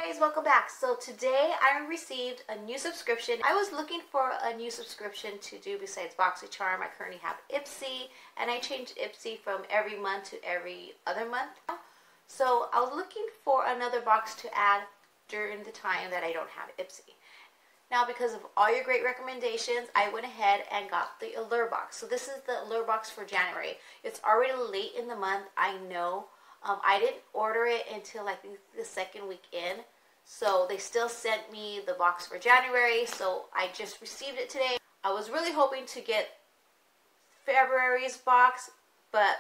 Hey guys, welcome back. So today I received a new subscription. I was looking for a new subscription to do besides BoxyCharm. I currently have Ipsy, and I changed Ipsy from every month to every other month now. So I was looking for another box to add during the time that I don't have Ipsy. Now, because of all your great recommendations, I went ahead and got the Allure box. So this is the Allure box for January. It's already late in the month, I know. I didn't order it until I think the second week in. So they still sent me the box for January. So I just received it today. I was really hoping to get February's box, but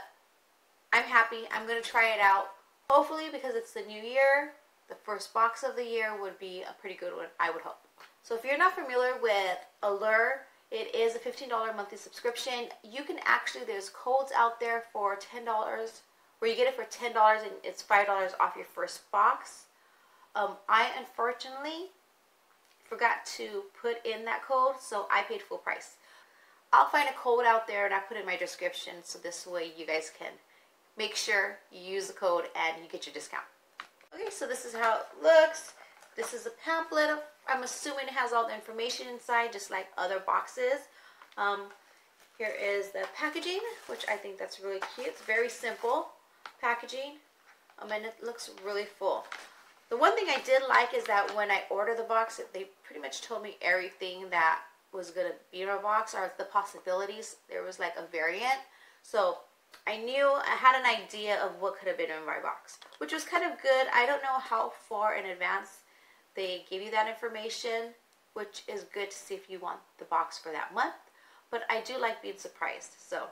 I'm happy. I'm going to try it out. Hopefully, because it's the new year, the first box of the year would be a pretty good one, I would hope. So if you're not familiar with Allure, it is a $15 monthly subscription. You can actually, there's codes out there for $10 where you get it for $10 and it's $5 off your first box. I unfortunately forgot to put in that code, so I paid full price. I'll find a code out there and I put it in my description, so this way you guys can make sure you use the code and you get your discount. Okay, so this is how it looks. This is a pamphlet. I'm assuming it has all the information inside, just like other boxes. Here is the packaging, which I think that's really cute. It's very simple packaging, and it looks really full. The one thing I did like is that when I ordered the box, they pretty much told me everything that was going to be in our box, or the possibilities. There was like a variant. So I knew, I had an idea of what could have been in my box, which was kind of good. I don't know how far in advance they give you that information, which is good to see if you want the box for that month. But I do like being surprised. So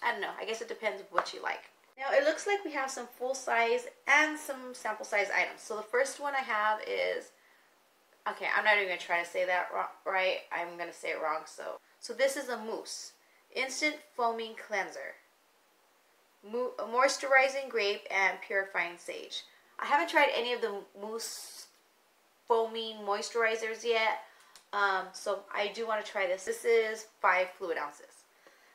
I don't know. I guess it depends what you like. Now, it looks like we have some full size and some sample size items. So the first one I have is, okay, I'm not even going to try to say that right. I'm going to say it wrong. So this is a mousse, instant foaming cleanser, moisturizing grape and purifying sage. I haven't tried any of the mousse foaming moisturizers yet. So I do want to try this. This is 5 fluid ounces.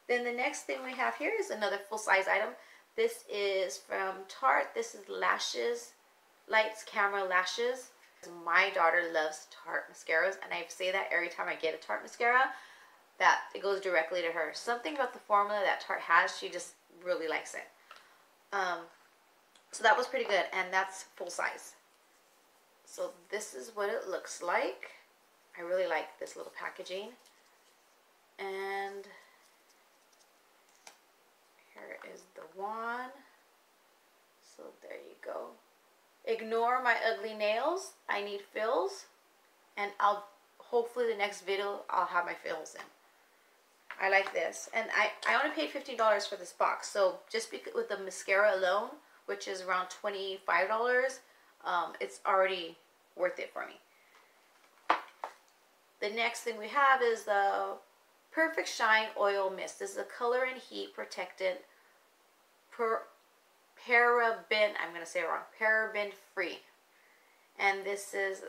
Then the next thing we have here is another full size item. This is from Tarte. This is Lashes, Lights Camera Lashes. My daughter loves Tarte mascaras, and I say that every time I get a Tarte mascara, that it goes directly to her. Something about the formula that Tarte has, she just really likes it. So that was pretty good, and that's full size. So this is what it looks like. I really like this little packaging. And here is the one. So there you go. Ignore my ugly nails. I need fills. And hopefully the next video I'll have my fills in. I like this. And I only paid $15 for this box. So just with the mascara alone, which is around $25, it's already worth it for me. The next thing we have is the Perfect Shine Oil Mist. This is a color and heat protectant, paraben, I'm going to say it wrong, paraben free. And this is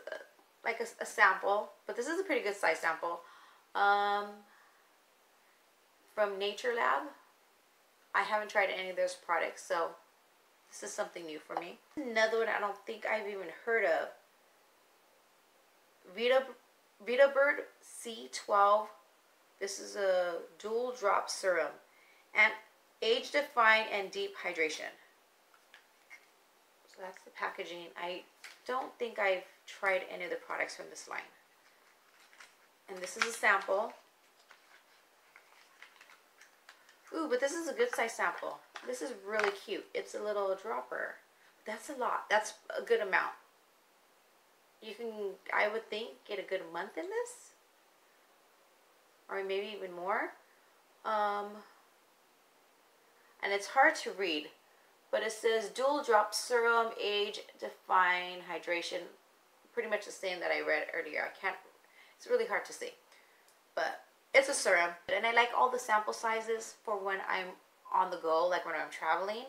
like a sample, but this is a pretty good size sample. From Nature Lab. I haven't tried any of those products, so this is something new for me. Another one I don't think I've even heard of. VitaBird C12. This is a dual drop serum and age define and deep hydration. So that's the packaging. I don't think I've tried any of the products from this line. And this is a sample. Ooh, but this is a good size sample. This is really cute. It's a little dropper. That's a lot. That's a good amount. You can, I would think, get a good month in this. Or maybe even more. And it's hard to read. But it says dual drop serum, age, define, hydration. Pretty much the same that I read earlier. It's really hard to see. But it's a serum. And I like all the sample sizes for when I'm on the go, like when I'm traveling.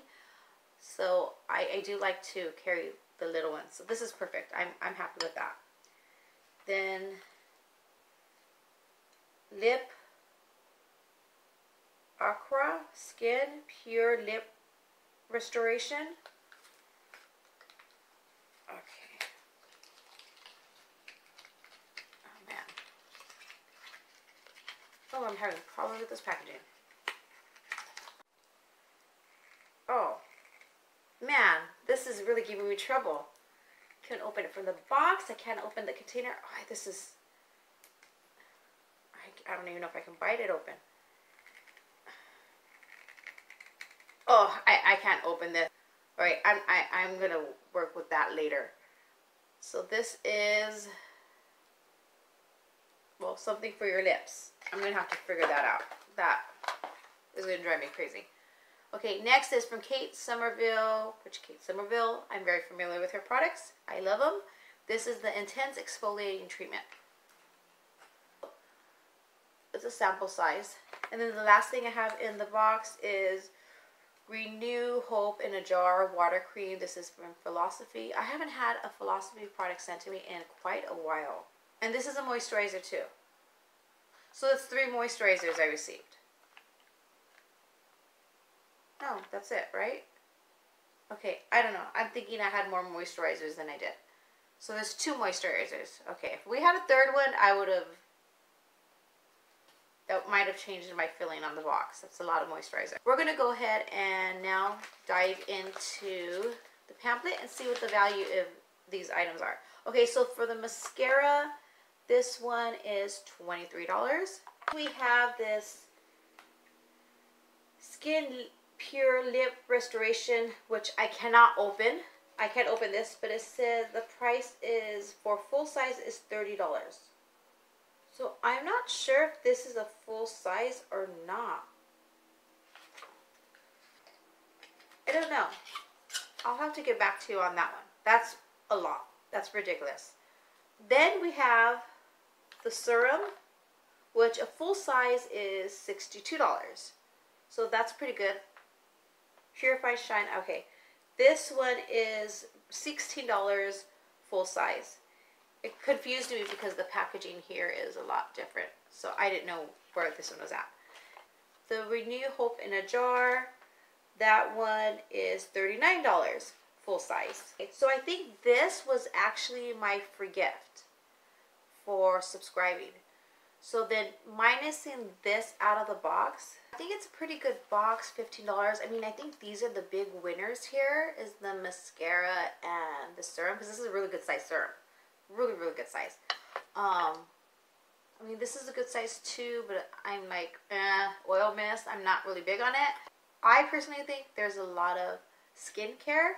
So I do like to carry the little ones. So this is perfect. I'm happy with that. Then Lip Aqua Skin Pure Lip Restoration. Okay. Oh, I'm having a problem with this packaging. Oh, man, this is really giving me trouble. Can't open it from the box. I can't open the container. Oh, this is... I don't even know if I can bite it open. Oh, I can't open this. All right, I'm gonna work with that later. So this is, well, something for your lips. I'm gonna have to figure that out. That is gonna drive me crazy. Okay, next is from Kate Somerville, which Kate Somerville, I'm very familiar with her products. I love them. This is the Intense Exfoliating Treatment. It's a sample size. And then the last thing I have in the box is Renew Hope in a Jar Water Cream. This is from Philosophy. I haven't had a Philosophy product sent to me in quite a while. And this is a moisturizer too. So it's 3 moisturizers I received. No, that's it, right? Okay, I don't know. I'm thinking I had more moisturizers than I did. So there's 2 moisturizers. Okay, if we had a 3rd one, I would have... That might have changed my feeling on the box. That's a lot of moisturizer. We're going to go ahead and now dive into the pamphlet and see what the value of these items are. Okay, so for the mascara, this one is $23. We have this Skin Pure Lip Restoration, which I cannot open. I can't open this, but it says the price is, for full size, is $30. So I'm not sure if this is a full size or not. I don't know. I'll have to get back to you on that one. That's a lot. That's ridiculous. Then we have the serum, which a full size is $62. So that's pretty good. Purify Shine. Okay. This one is $16 full size. It confused me because the packaging here is a lot different. So I didn't know where this one was at. The Renew Hope in a Jar, that one is $39 full size. So I think this was actually my free gift for subscribing. So then minusing this out of the box, I think it's a pretty good box, $15. I mean, I think these are the big winners here, is the mascara and the serum, because this is a really good size serum. Really, really good size. I mean, this is a good size too, but I'm like, oil mist. I'm not really big on it. I personally think there's a lot of skincare.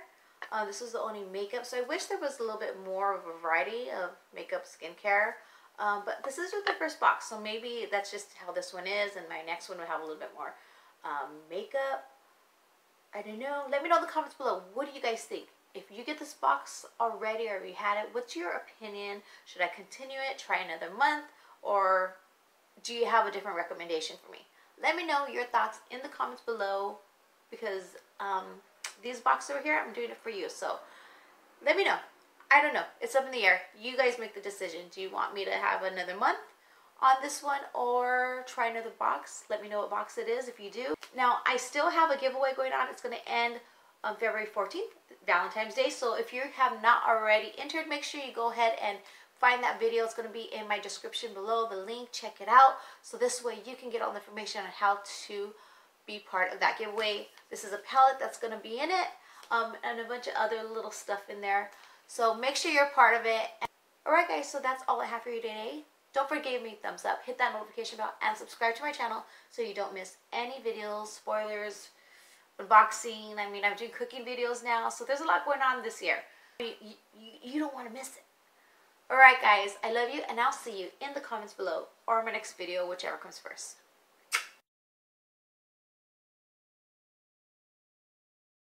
This was the only makeup, so I wish there was a little bit more of a variety of makeup skincare. But this is just the first box, so maybe that's just how this one is, and my next one will have a little bit more makeup. I don't know. Let me know in the comments below. What do you guys think? If you get this box already or you had it, what's your opinion? Should I continue it, try another month, or do you have a different recommendation for me? Let me know your thoughts in the comments below, because these boxes over here, I'm doing it for you. So let me know. I don't know. It's up in the air. You guys make the decision. Do you want me to have another month on this one or try another box? Let me know what box it is if you do. Now, I still have a giveaway going on. It's going to end on February 14th, Valentine's Day. So if you have not already entered, make sure you go ahead and find that video. It's going to be in my description below, the link. Check it out. So this way you can get all the information on how to be part of that giveaway. This is a palette that's going to be in it, and a bunch of other little stuff in there. So make sure you're part of it. Alright guys, so that's all I have for you today. Don't forget to give me a thumbs up, hit that notification bell, and subscribe to my channel so you don't miss any videos, spoilers, unboxing. I mean, I'm doing cooking videos now, so there's a lot going on this year. You don't want to miss it. Alright guys, I love you, and I'll see you in the comments below or my next video, whichever comes first.